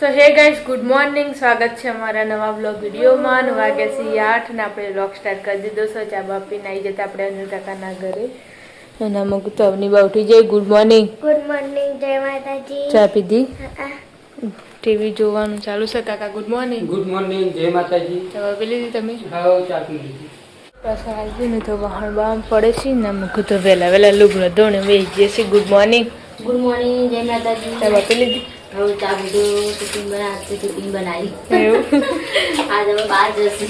તો હે guys good morning, સ્વાગત છે અમારા નવા બ્લોગ વિડીયોમાં. વાગ્યા છે 8 ને આપણે બ્લોગ સ્ટાર્ટ કરી દીધો છે. ચા બાપીને આવી જતા આપણે અનિલ કાકાના ઘરે એના મગ તો અવની બા ઉઠી જાય. Good morning. ગુડ મોર્નિંગ, જય માતાજી. ચા પીધી? ટીવી જોવાનું ચાલુ છે. કાકા ગુડ મોર્નિંગ. ગુડ મોર્નિંગ, જય માતાજી. ચા પી લીધી તમે? હા, ચા પી લીધી. પાછા આવી ને તો વાહણ બામ પડે છે ને મૂકું તો વહેલા વહેલા લુગડો ધોને વેચી જશે. Good morning. ગુડ મોર્નિંગ, જય માતાજી. ચા પી લીધી? હવે ચા પીધું, ટિફિન બનાવી. એવું આજે અમે બહાર જશે.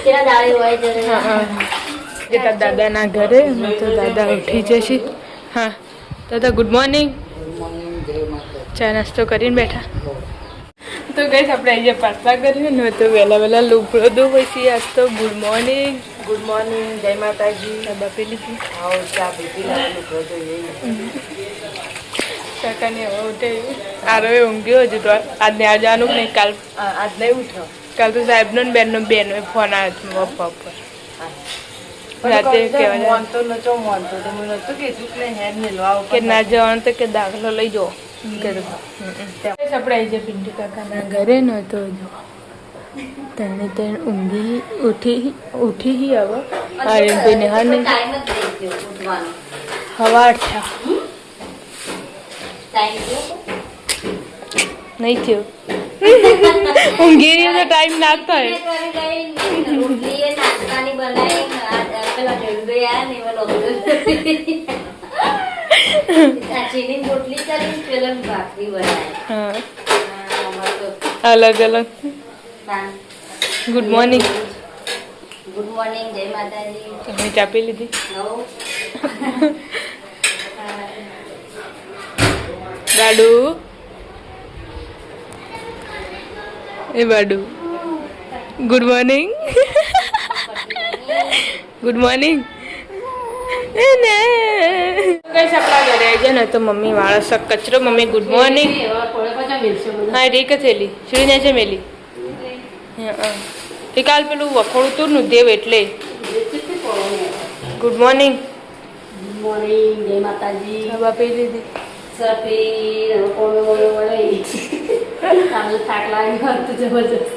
કેવા દાડે હોય જરે. જતા દાદાના ઘરે તો દાદા ઉઠી જશે. હા દાદા ગુડ મોર્નિંગ. ચા નાસ્તો કરીને બેઠા તો ગઈ આપણે અહીંયા પાછા કર્યું ને તો વહેલા વહેલા લુગડો ધોવાય છે. આજ તો ગુડ મોર્નિંગ. ગુડ મોર્નિંગ, જય માતાજી. ચા બાપી લીધી? આવો ચા પીધી લાવવાનું કહો કાકાને હવે ઉઠે આરોએ ઊંઘ્યો હજુ તો આજને આ જવાનું કે નહીં? કાલ આજ નહીં ઉઠ્યો. કાલ તો સાહેબનો ને બેનનો ફોન આવ્યો પપ્પા ઉપર રાતે કહેવાય મોનતો નતો મોનતો તો મને નતું કીધું કે હેર મેલવા કે ના જવાનું તો કે દાખલો લઈ જાઓ. આપણે આવી જાય પિન્ટુ કાકાના ઘરે ન તો જો તને તને ઊંઘી ઉઠી હવે આર્યનભાઈને હા નહીં ટાઈમ જ થઈ ગયો ઉઠવાનો. હવા થયા ટાઈમ થયો? નહીં થયો. ઊંઘી રહ્યું તો ટાઈમ ના થાય. રોટલી એ નાસ્તાની બનાવી, પેલા ઢેળુભાઈ આયા ને એમાં ચીની રોટલી કરી, પેલા ભાખરી બનાવી. હા અમારે તો અલગ અલગ. Good morning. ગુડ મોર્નિંગ, જય માતાજી. તમે ચા પી લીધી? બાડુ એ બાડુ ગુડ મોર્નિંગ. Good morning. આપણા ઘરે આવી જાય ને તો મમ્મી વાળા સક કચરો. Mummy good morning. હા ઠીક થયેલી શ્રીને છે મેલી. એ કાલ પેલું વખોડું તું નું દેવ એટલે. Good morning. ગુડ મોર્નિંગ, જય માતાજી. હવા પી લીધી?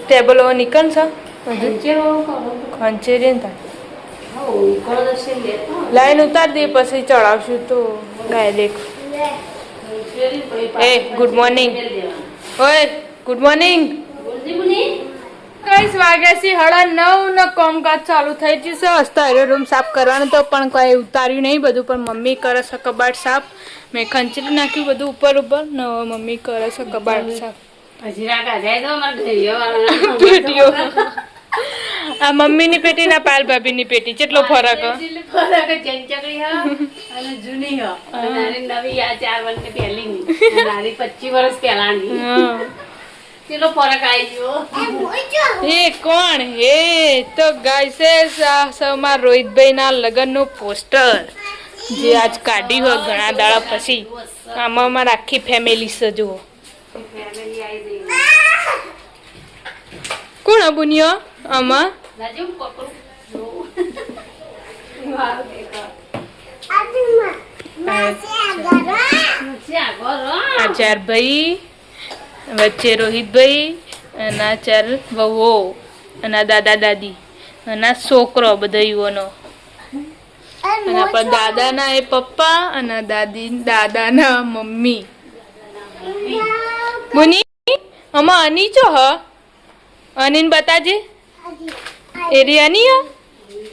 ટેબલ હવે નીકળ છે ખંચેરી ને લાઈન ઉતાર દે પછી ચડાવશું તો ડાયરેક્ટ. એ ગુડ મોર્નિંગ. ઓય ગુડ મોર્નિંગ. કઈ વાગ્યા છે 9:30 ને કામકાજ ચાલુ થઈ જશે. હસ્તા રૂમ સાફ કરવાનું તો પણ કોઈ ઉતાર્યું નહીં બધું, પણ મમ્મી કરે છે કબાટ સાફ. મેં ખંચરી નાખ્યું બધું ઉપર ને મમ્મી કરે છે કબાટ સાફ. પેટીઓ આ મમ્મીની પેટી ના પાલ ભાભીની પેટી કેટલો ફરક જૂની નવી 4 વર્ષ પહેલી 25 વર્ષ પહેલાની. કેટલો ફરક આવી ગયો. એ કોણ? એ તો ગાય છે મારા રોહિતભાઈ ના લગ્ન નું પોસ્ટર જે આજ કાઢ્યું હોય ઘણા દાડા પછી. આમાં અમારા આખી ફેમિલી છે. જુઓ કોણ અબુનિયો આમાં? આચાર ભાઈ વચ્ચે રોહિતભાઈ અને આ 4 વહુઓ અને દાદા દાદી અને છોકરો બધા યુવાનો અને આપણા દાદાના એ પપ્પા અને દાદાના મમ્મી. મુની આમાં અની છો હ અનીન બતાજે એરી અની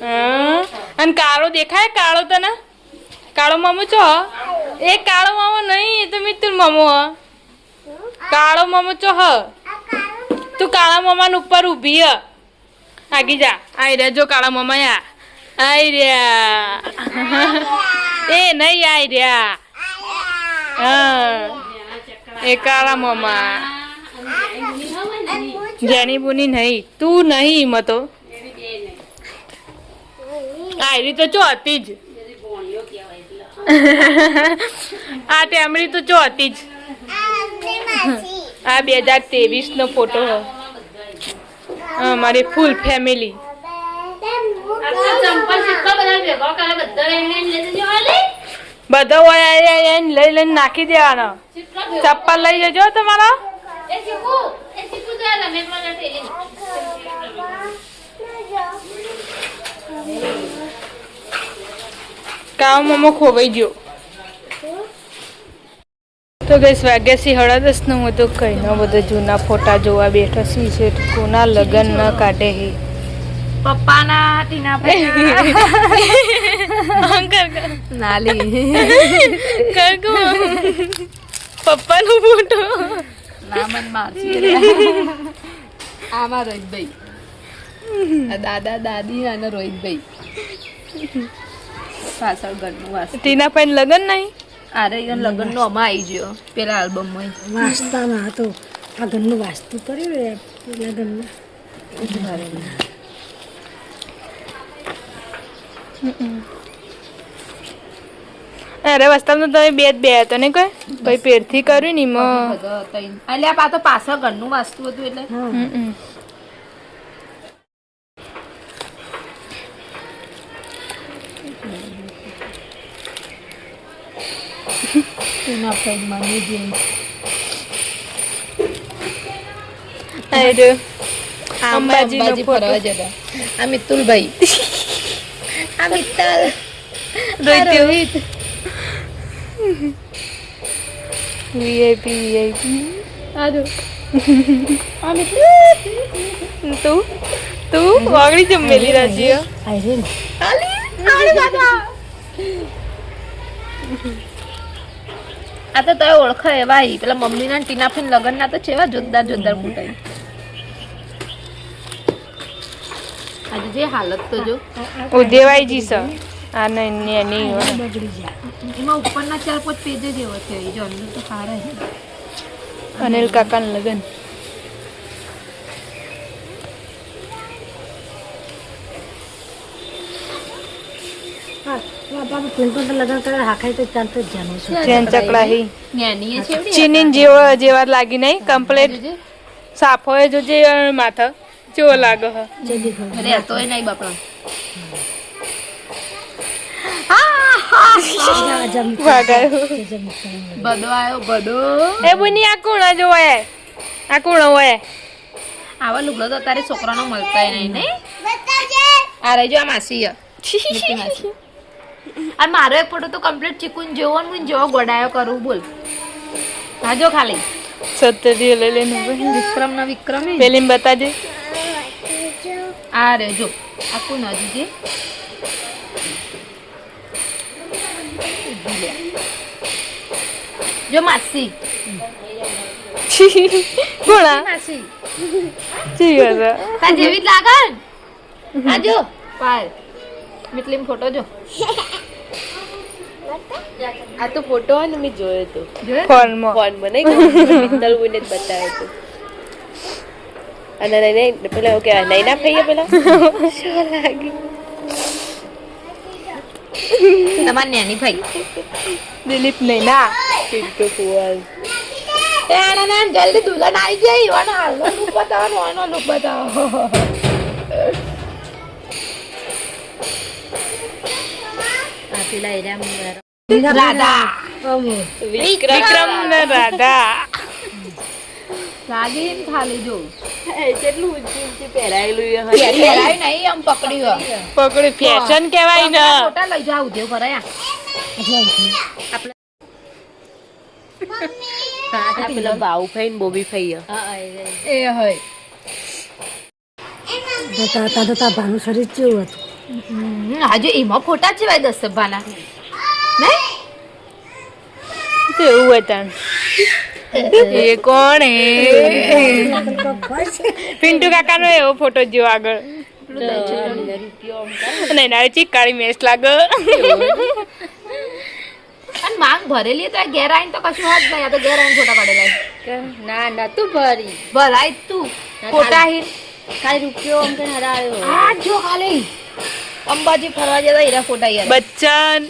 હા. અને કાળો દેખાય? કાળો તને કાળો મામો છો? એ કાળો મામો નહીં, એ તો મિત્ર મામો હ. કાળો મામો ચો હ. તું કાળા મામા ઉપર ઊભી હ. આગી જા. આઈ રહ્યા જો કાળા મામા આઈ રહ્યા. એ નહીં આઈ રહ્યા. હા એ કાળા મામા. જેની બુની નહીં તું નહીં મતો આયરી તો ચો હતી જ. આ ટેમરી તો ચો હતી જ. આ 2023 નો ફોટો મારી ફૂલ ફેમિલી. બધા લઈ લઈને નાખી દેવાના. ચપ્પલ લઈ જજો તમારા. એ ચીકુ જા રમે પેલા ઠેલી કામ મમ્મો ખોવાઈ ગયો તો ગઈસ વાગ્યા છે 10:30 નું હું તો કઈ ના બધા જૂના ફોટા જોવા બેઠો છું છે કોના લગન ન કાઢે હે પપ્પાના ટીના અંકર નાલી કર કો પપ્પાનો ફોટો નામન મારસી આમાં રોહિતભાઈ દાદા દાદી અને રોહિતભાઈ પાછળ ઘરનું વાસ ટીના પાઈન લગન નહીં અરે ઈવન લગ્નનો આમાં આવી ગયો પેલા આલ્બમમાં વાસ્તામાં હતો આ ઘરનું વાસ્તુ કર્યું ને પેલા ઘરનું અરે વાસ્તવમાં તમે બે જ બે હતો ને કોઈ પછી પેરથી કર્યું ને એમાં એટલે આ તો પાછળ ઘરનું વાસ્તુ હતું એટલે એના ફ્રેન્ડમાં મ્યુઝિયમ અરે અંબાજીનો અંબાજી ફોટો. ફરવા જતા આ મિતુલભાઈ આ મિત્તલ રોહિત વીઆઈપી આજો તું વાગડી જમેલી રાજી આયરે આ તો તોય ઓળખાય ભાઈ પેલા મમ્મીના ટીના ફીન લગન ના તો ચેવા જોરદાર જોરદાર ફૂટાય આજે જે હાલત તો જો ઉદેવાઈજી છે આ નહીં એની બગડી જાય એમાં ઉપરના 4-5 પેજ જ એવો છે જો અંદર તો સારા છે અનિલ કાકાનું લગન હા બાબા કોઈ પણ લગન કરે હાખાય તો ચાલતો જ જાણો છો ચેન ચકડાહી જ્ઞાની છે ચીની જેવા લાગી નહીં કમ્પ્લેટ સાફ હોય જો જે માથા જેવો લાગે હ જલ્દી ખબર અરે તોય નહીં બાપા વાગાયો બડો આવ્યો બડો એ બુની આ કોણ જોવાય આ કોણ હોય આવા લુગડો તો તારે છોકરાનો મળતા નહીં નહીં આ રહી જો આ માસી મીઠી માસી અને મારો એક ફોટો તો કમ્પ્લીટ ચીકુન જેવો ને હું જેવો ગોડાયો કરું બોલ હા જો ખાલી સત્તરી લઈ લેને વિક્રમ ના વિક્રમ પેલી બતાજે આ રે જો આ કોણ હજી જે જો માસી કોણા માસી જી હશે તા જેવી જ લાગે ને? આ જો પાય મિતલીમ ફોટો જો આ તો ફોટો ને મેં જોયો તો જોયો ફોનમાં ફોનમાં નહીં મિત્તલ બોઈને જ બતાવ્યો તો અને નહીં પેલા એવું કહેવાય નહીં ના ખાઈએ પેલા શું લાગી તમાર નેની ભાઈ દિલીપ નહીં ના પિન્ટુ કુવાલ એ આના ના જલ્દી દુલ્હન આવી જાય એવાનો હાલનો લુક બતાવો એનો લુક બતાવો આ પેલા એરિયા રાધા વિક્રમ ને રાધા લાગે એમ ખાલી જો કેટલું ઊંચી ઊંચી પહેરાયેલું પહેરાય નહીં આમ પકડ્યું પકડી ફેશન કહેવાય ને ફોટા લઈ જાવ ઉદ્યોગ કરાયા પેલા બાઉ ખાઈ ને બોબી ખાઈ એ હોય તા ભાનું શરીર કેવું હતું હજુ એમાં ફોટા છે ભાઈ 10 સભાના નહીં કેવું હોય તાણ એ કોણ હે પિન્ટુ કાકાનો એવો ફોટો જેવો આગળ નહીં ના ચીકાળી મેચ લાગે અને માંગ ભરેલી તો ઘેર આવીને તો કશું હોત નહીં આ તો ઘેર આવીને ફોટા પાડેલા ના નતું ભરી ભરાય જ તું ફોટા હીર ખાલી રૂપિયો આમ કઈ હરાયો આ જો ખાલી અંબાજી ફરવા જતા હીરા ફોટા યાર બચ્ચન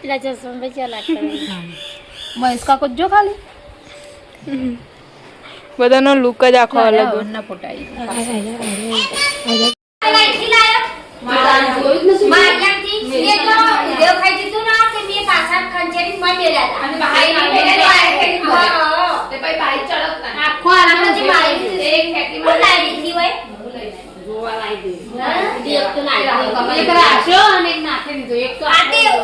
પેલા ચશ્મા બચ્ચા લાગતા મહેશ કાકો જો ખાલી બધાનો લુક જ આખો અલગ હોય. ના ફોટા ભાઈ બાઈક ચડકતા આખો આરામ જે મારી એક ફેક્ટરીમાં લાવી દીધી હોય જોવા લાવી દે એક તો લાવી કમલે કરાશો અને એક નાખી દીધો એક તો આતે એક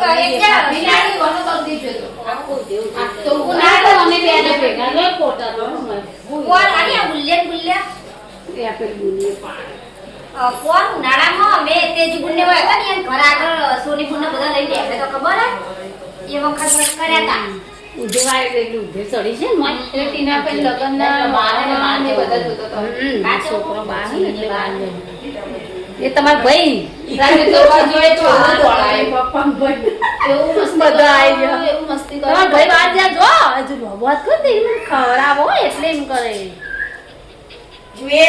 બિલાડી કોનો તો દીધો તો આખો દેવ તો ના તો અમે બે ને ભેગા લો ફોટા તો કોણ આની આ બુલ્લિયા એ આપે બોલીએ પાડ કોણ ઉનાળામાં અમે તેજી બુન્ને હોય હતા ને એમ ઘર આગળ સોની બુન્ને બધા લઈને બેઠા તો ખબર હે એ વખત કર્યા હતા ઉધેવાય એટલે ઉધે ચડી છે ને એટલે ટીના પે લગનના બાર ને બાર ને બધા જોતો તો આ છોકરો બાર ને એટલે બાર ને એ તમાર ભાઈ રાતે તો જોઈ છોકરો દોડાય પપ્પા ભાઈ એવું મસ્ત બધા આવી ગયા એવું મસ્તી કરે તમાર ભાઈ બાર જા જો હજુ વાત કર દે મને ખવરાવો એટલે એમ કરે જુએ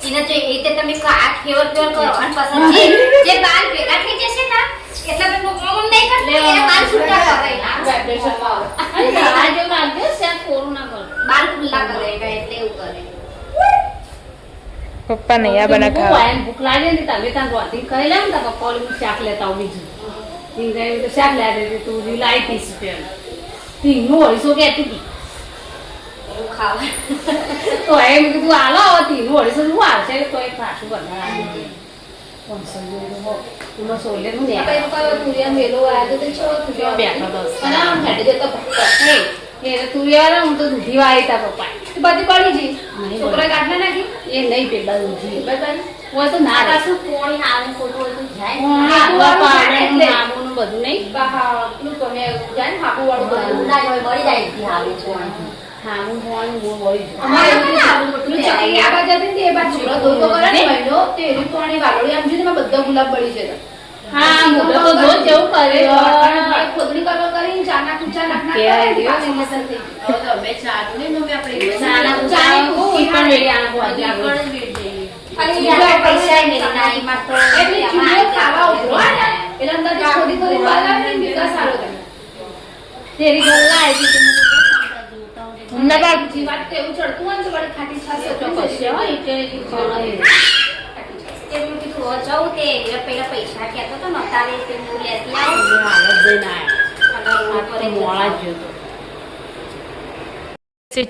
ઈને તો એ તે તમે આ ફેવર કરો અને પછી જે બાલ ભેગા થઈ જશે ને એટલે તમે કોમ નહીં કરતા એને બાલ છૂટા કરે વાઇબ્રેશન માં અરે આ જો લાગે છે કોરોના કર બાલ ખુલ્લા કરે એટલે એવું કરે પપ્પા નહીં આ બના ખાવા હું ભૂખ લાગે ને તમે ત્યાં રોટી ખાઈ લે ને તો પપ્પા ઓલું શાક લેતા આવ બીજું ટીંગાઈ તો શાક લે દે તું લાઈ પીસ પે ટીંગો હોય શું કહેતી હતી ખાવા તો એમ કીધું હાલો હવે ટીંગો હોય શું આવશે તો એક પાછું બધા આવી કોન્સલ જો તું સોલે નું દે કઈ કઈ તુરિયા મેલો આયો તો છો તુરિયા બેઠો દસ અને આમ હેડે જતો હે એ તુરિયા હું તો દૂધી વાઈ તા પપ્પા તું બધી પડી જી છોકરા કાઢને નાખી એ નહીં પેલા દૂધી બાય હોય તો ના પાછું કોણી આવું ખોટું હોય તો જાય હા બાપા આપણે નામોનું બધું નહીં બહાર પેલું તમે જાય ને હાકુ વાળું બધું ના હોય મળી જાય થી આવે છે હા હું હોવાનું હું વળી અમારે એવું ના આવું મોટું ચકી આ બાજુ હતી ને એ બાજુ ચૂલો ધોતો કરે ને મહિનો તે એની પાણી વાલોડી આમ જોઈને બધા ગુલાબ પડી છે હા મોટો તો જો જેવું કરે ખોદણી કરવા કરીને ચાના કુચા નાખના કે દેવા ને મસલ થઈ હવે તો બે ચાનું ને મે આપણે ચાના કુચા ઈ પણ વેડી આના બોધી પણ વેડી જઈએ અને યાર પૈસા મેરી નાઈ માં તો એટલે ચૂલો ખાવા ઉતરો ને એટલે અંદર છોડી થોડી બાલા ને બીજા સારો થાય તેરી ગલ્લા આવી તું ના બાપજી વાત તો એવું ચડતું હોય ને તો બડી ખાટી છાસ ચોક્કસ છે હો એટલે તેનું કીધું જાઉં તે પેલા પૈસા કહેતો તો નતારે તે હું લેતી આવું હાલત જઈને અને મોળા ગયો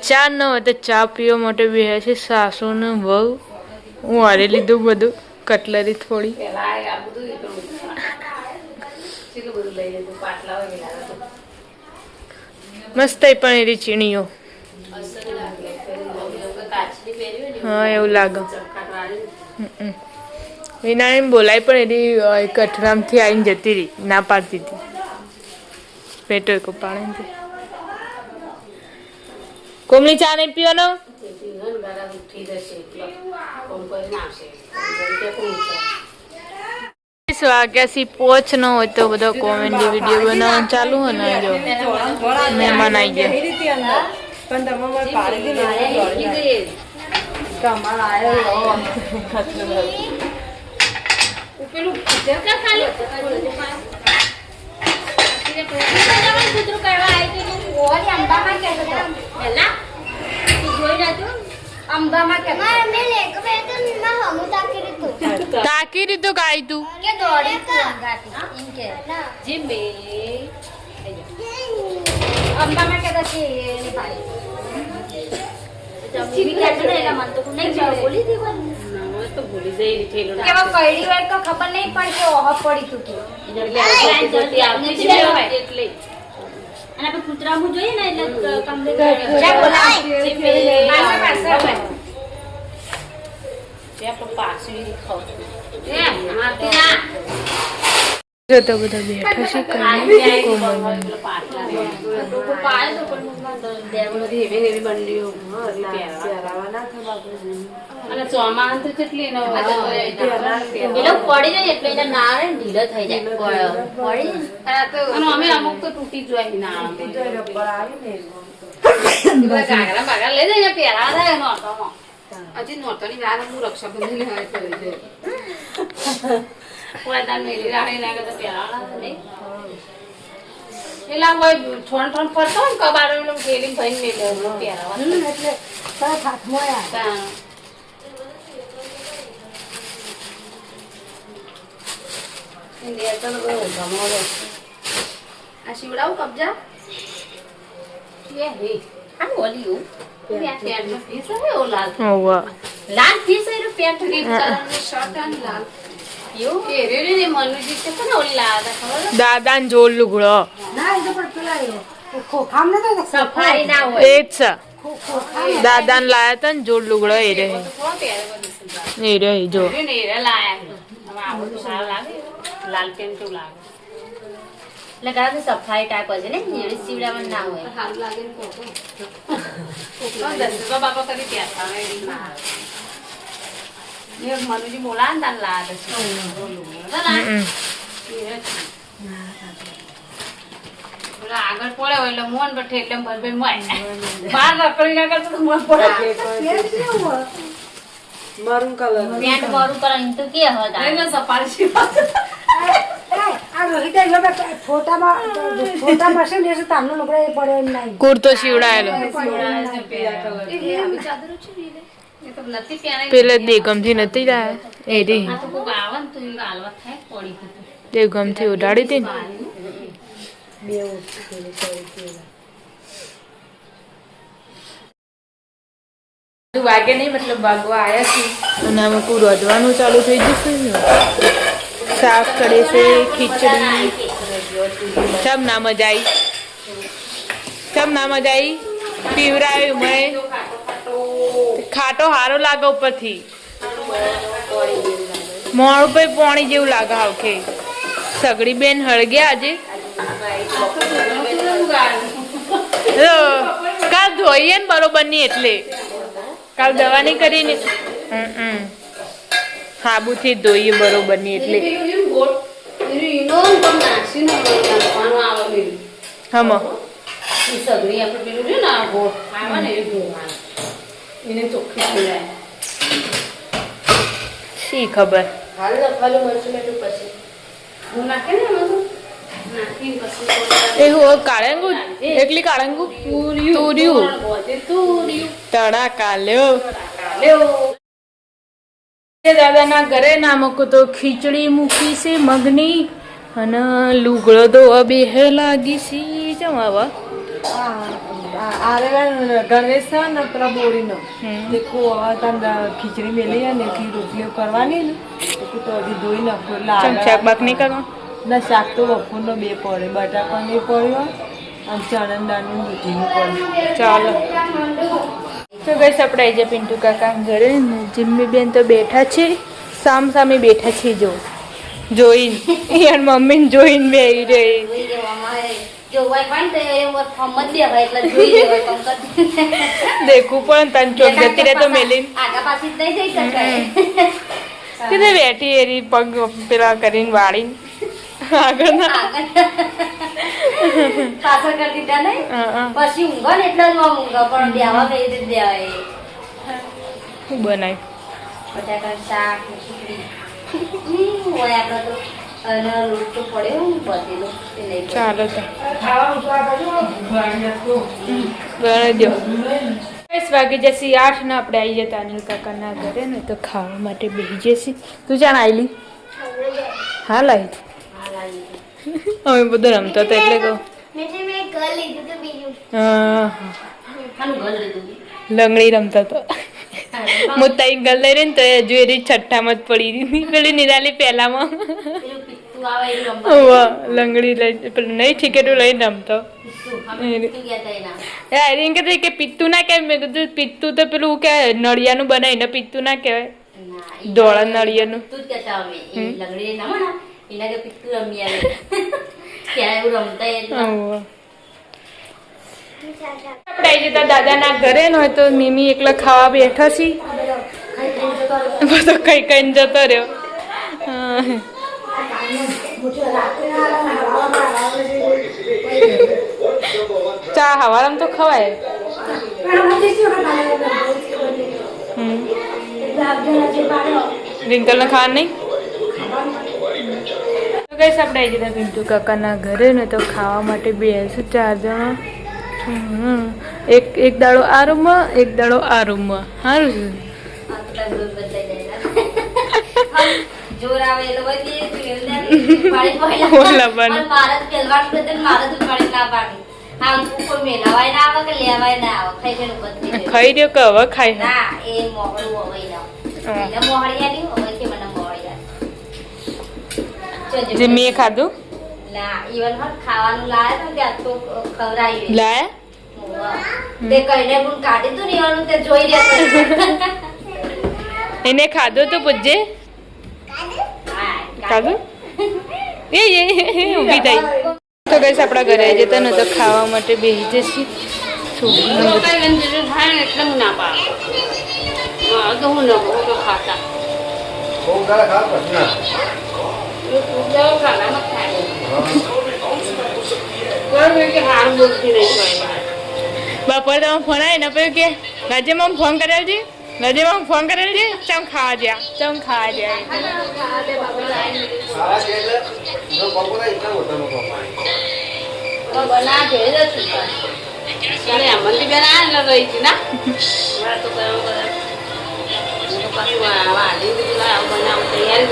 ચા ન હોય તો ચા પીવા માટે બેસે છે સાસુ ને વહુ હું હારી લીધું બધું કટલરી થોડી પેલા આ બધું એટલું બધું લઈ લીધું પાટલા વગેરે મસ્ત પણ એરી ચીણીઓ હા એવું લાગે વિનાને બોલાય પણ એની કઠરામથી આવીને જતી રહી ના પાડતી હતી પેટો એક પાણી કોમલી ચા નહીં પીવાનો 20 વાગ્યાથી પોચ ન હોય તો બધો કોમેડી વિડીયો બનાવવાનું ચાલુ હોય ને જો મહેમાન આવી ગયા પણ તમે પાડી દીધી કમાલ આવ્યો પેલું જગા ખાલી કૂતરું કરવા આવી તો ઓરી અંબામાં કહેતો હતો હેલા તું જોઈ રહ્યો અંબામાં કહેતો મે લેકો મે તો માં હમુ તાકી રીતું તાકી રીતો કાઈ તું કે દોડી ગાતી ઇન કે જીમે અંબામાં કહેતો છે ને ભાઈ જીવી કહેતો ને એના મન તો નહીં જાવ બોલી દીવાનું તો ભૂલી જઈ થેલો કે વા કઈડી વાર તો ખબર નહીં પડી કે ઓહ પડી તું કે એટલે અને આપણે કૂતરામું જોઈએ ને એટલે કમલે જા બોલાય પાસે પાસે ત્યાં તો પાછી ખાવ જો તો બધા બેઠા છે અને ચોમાન તો કેટલી એ લોકો પડી જાય એટલે એના નાળ ઢીલો થઈ જાય પડી અને અમે અમુક તો તૂટી જાય ના ગાગરા બાગરા લઈ જઈને પહેરા થાય નોટોમાં હજી નોટોની વાર હું રક્ષાબંધન લેવા થઈ જાય કોઈ તાર મેલી રાણી લાગે તો પહેરા નહીં એલા કોઈ છોણ છોણ ફરતો હોય ને કબારો એમ ગેલી ભાઈ મેલ્યો પહેરાવા એટલે તરત હાથમાં આવ્યા આ શિવડાવું કબજા આ ઓલી એવું પેન્ટનો પીસ હવે એવો લાલ હોવે લાલ પીસ એનો પેન્ટ ગ્રીન કલરનો શર્ટ અને લાલ એવું કે રે મનુજી છે પણ ઓલી લાલ ખબર દાદાને જોર લુગડો ના એ તો પણ પેલા આવ્યો ખોખામ નતો સફારી ના હોય એ જ છે દાદાને લાયા તા ને જોર લુગડો એ રહે એ રહે જો ને રે લાયા હવે આવું તો સારું લાગે લાલ પેન્ટ તો લાગે એટલે ગાડે સફારી ટાઈપ હશે ને એવી સીવડામાં ના હોય સારું લાગે ને કોકો દસ બાપા કરી ત્યાં થાવે ના ये मनुजी मोला दान ला दे આગળ પડે હોય એટલે મોન બઠે એટલે ભરભર મોય બાર રકડી ના કરતો તો મોન પડે મરૂન કલર પેન્ટ મારું પર અહીં તો કે હતા એને સપારી આ રોહિત એ લોબે ફોટામાં છે ને તામનો લુગડો એ પડ્યો એમ નહીં કુર્તો સીવડાયેલો ચાદર છે એ તો નથી પહેરાય પેલે દેગમથી નથી લાયા એ રી આ તો કોક આવન તો એ હાલવા થાય પડી હતી દેગમથી ઉડાડી હતી ને વાગે નહીં મતલબ વાગવા આવ્યા છે અને આમ પૂરું વધવાનું ચાલુ થઈ જશે ને શાક કરે છે ખીચડી સબ ના મજા આવી સબ ના મજા આવી પીવરાયું મેં ખાટો હારો લાગે ઉપરથી મોણ ઉપર પાણી જેવું લાગે આવખે સગડી બેન હળગ્યા આજે કાલ ધોઈએ ને બરોબર ની એટલે કાલ દવા નહીં કરી ને સાબુથી ધોઈએ બરોબર ની એટલે હમ સગડી આપણે પેલું છે ને આ ગોળ આવે ને એ ધોવાનું એને ચોખ્ખી પીડાય શી ખબર હાલ લખવાનું મરચું મેટું પછી હું નાખે ને એમાં તો નાખીને પછી એ હો કાળંગુ એકલી કાળંગુ તુર્યું તડાકા લ્યો દાદાના ઘરે ના મૂકું તો ખીચડી મૂકી છે મગની અને લુગડો તો બે લાગી છે જમાવા ગણેશ છે ને પેલા બોરીનો દેખો ખીચડી મેલી ને એટલી રોટલીઓ કરવાની ને તો હજી ધોઈ નાખો શાક બાક નહીં કરવા ના શાક તો બપોરનો 2 પડે બટાકાની પડ્યો અને ચણા દાળનું દૂધીનું પડ્યું ચાલો તો ગઈ સપડાઈ જાય પિન્ટુ કાકા ઘરે ને જીમ્મી બેન તો બેઠા છે સામ સામે બેઠા છે જો જોઈને યાર મમ્મીને જોઈને બેહી રહી દેખું પણ તન ચોક જતી રહે તો મેલીને કીધે બેઠી એરી પગ પેલા કરીને વાળીને આગળ ના પાછળ કરી દીધા નહીં પછી ઊંઘો ને એટલે ઊંઘો પણ દેવા કઈ રીતે દેવાય શું બનાય બટાકા શાક ખીચડી હોય આપણે તો અને લોટ તો પડ્યો બધેલો એ લઈ ચાલો તો બરાબર દો 10 વાગે જશે 8 ને આપણે આવી જતા અનિલ કાકાના ઘરે ને તો ખાવા માટે બેસી જશે તું જાણ આવેલી હા લાવી અમે બધું રમતો હતો એટલે કહું હા લંગડી રમતો હતો હું તઈ ગલ લઈ રહી ને તો હજુ એની છઠ્ઠામાં જ પડી હતી પેલી નિરાલી પહેલામાં લંગડી લઈ નહીં ઠીકેટું લઈને રમતો એમ કહેતી કે પિત્તું ના કહેવાય મેં કીધું પિત્તું તો પેલું કે નળિયાનું બનાવીને પિત્તું ના કહેવાય ધોળા નળિયાનું આપણે આવી જતા દાદાના ઘરે ન હોય તો મીમી એકલા ખાવા બેઠા છી બધો કઈ કઈ જતો રહ્યો ચા હવારામ તો ખવાય રિંકલ ને ખાવા નહીં તો કઈ આપણે આવી જતા પિન્ટુ કાકાના ઘરે ને તો ખાવા માટે બેસું 4 જણા એક દાડો આ રૂમમાં એક દાડો આ રૂમમાં સારું હા કોઈ મેલાવાય ના આવે કે લેવાય ના આવે ખાઈ ખાઈને બધી ખાઈ રહ્યો કે હવે ખાઈ હે? ના એ મોહળું હવે ના એને મોહળિયા ની હવે કે મને મોહળિયા જે મેં ખાધું ના ઈવન હર ખાવાનું લાવે તો કે આ તો ખવરાઈ લાયા તે કઈને પણ કાઢી તું ઈવાનું તે જોઈ રહ્યા એને ખાધું તો પૂછજે ખાધું એ ઊભી થઈ તો ગઈશ આપણા ઘરે આજે તો નતો ખાવા માટે બેસી જશે છોકરીને બધું. એટલે હું ના પાડું તો હું ન તો ખાતા બપોર તમે ફોન આવી ને પછી કે રાજ્યમાં ફોન કરેલ છે રાજ્યમાં ફોન કરેલ છે ચમ ખાવા જ્યાં બના જોઈ નથી મંદી બેન આ રહી હતી ના તો પાછું વાડી બનાવું તૈયારી